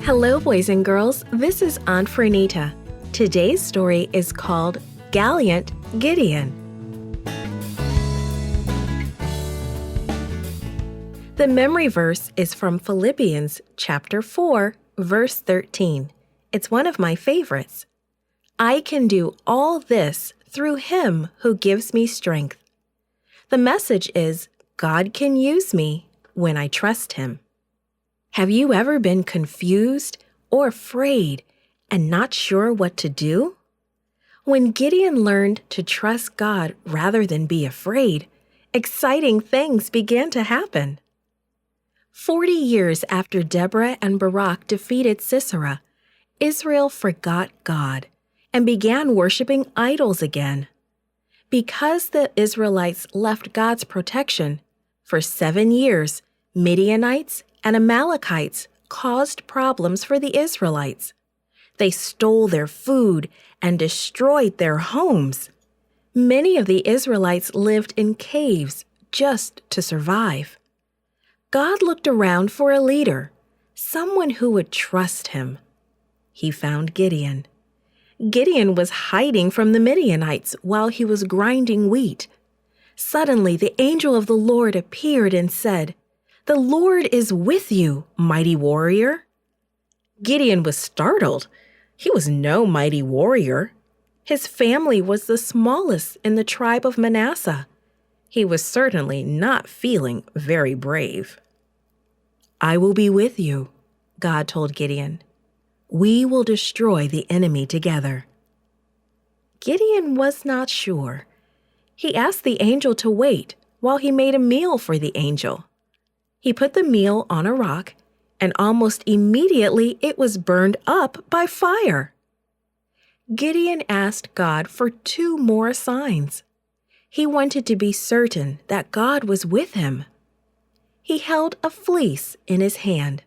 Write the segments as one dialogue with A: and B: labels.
A: Hello, boys and girls. This is Aunt Fernita. Today's story is called Gallant Gideon. The memory verse is from Philippians chapter 4, verse 13. It's one of my favorites. I can do all this through Him who gives me strength. The message is, God can use me when I trust Him. Have you ever been confused or afraid and not sure what to do? When Gideon learned to trust God rather than be afraid, exciting things began to happen. 40 years after Deborah and Barak defeated Sisera, Israel forgot God and began worshiping idols again. Because the Israelites left God's protection, for 7 years, Midianites and Amalekites caused problems for the Israelites. They stole their food and destroyed their homes. Many of the Israelites lived in caves just to survive. God looked around for a leader, someone who would trust Him. He found Gideon. Gideon was hiding from the Midianites while he was grinding wheat. Suddenly, the angel of the Lord appeared and said, "The Lord is with you, mighty warrior." Gideon was startled. He was no mighty warrior. His family was the smallest in the tribe of Manasseh. He was certainly not feeling very brave. "I will be with you," God told Gideon. "We will destroy the enemy together." Gideon was not sure. He asked the angel to wait while he made a meal for the angel. He put the meal on a rock, and almost immediately it was burned up by fire. Gideon asked God for 2 more signs. He wanted to be certain that God was with him. He held a fleece in his hand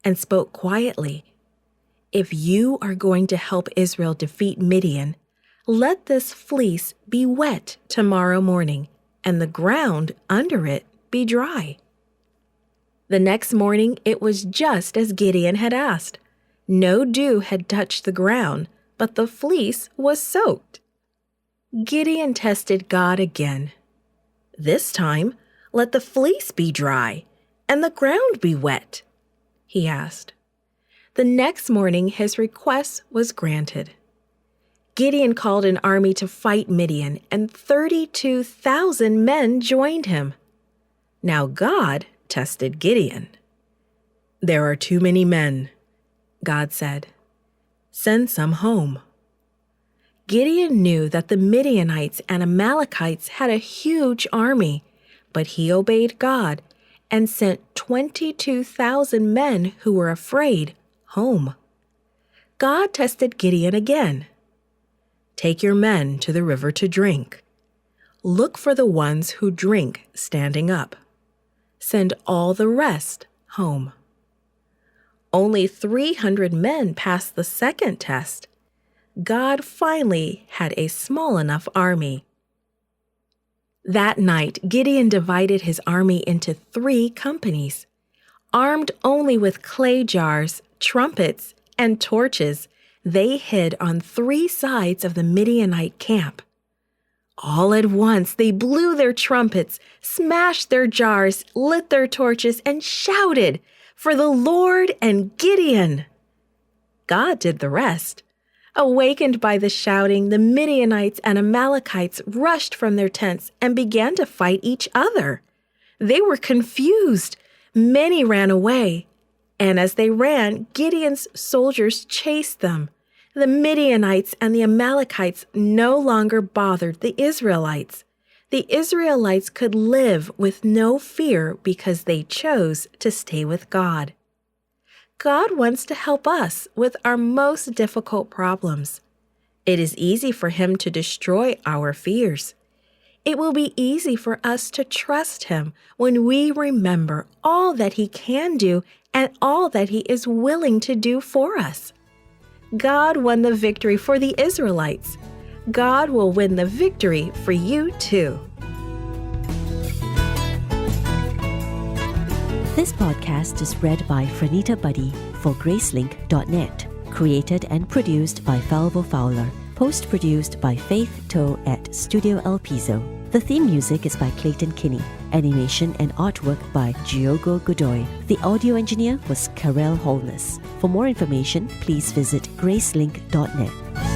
A: and spoke quietly, "If you are going to help Israel defeat Midian, let this fleece be wet tomorrow morning, and the ground under it be dry." The next morning, it was just as Gideon had asked. No dew had touched the ground, but the fleece was soaked. Gideon tested God again. "This time, let the fleece be dry and the ground be wet," he asked. The next morning, his request was granted. Gideon called an army to fight Midian, and 32,000 men joined him. Now God tested Gideon. "There are too many men," God said. "Send some home." Gideon knew that the Midianites and Amalekites had a huge army, but he obeyed God and sent 22,000 men who were afraid home. God tested Gideon again. "Take your men to the river to drink. Look for the ones who drink standing up. Send all the rest home." Only 300 men passed the second test. God finally had a small enough army. That night, Gideon divided his army into 3 companies. Armed only with clay jars, trumpets, and torches, they hid on 3 sides of the Midianite camp. All at once, they blew their trumpets, smashed their jars, lit their torches, and shouted, "For the Lord and Gideon!" God did the rest. Awakened by the shouting, the Midianites and Amalekites rushed from their tents and began to fight each other. They were confused. Many ran away. And as they ran, Gideon's soldiers chased them. The Midianites and the Amalekites no longer bothered the Israelites. The Israelites could live with no fear because they chose to stay with God. God wants to help us with our most difficult problems. It is easy for Him to destroy our fears. It will be easy for us to trust Him when we remember all that He can do and all that He is willing to do for us. God won the victory for the Israelites. God will win the victory for you too.
B: This podcast is read by Franita Buddy for Gracelink.net. Created and produced by Falvo Fowler. Post-produced by Faith Toe at Studio El Piso. The theme music is by Clayton Kinney. Animation and artwork by Giogo Godoy. The audio engineer was Karel Holness. For more information, please visit Gracelink.net.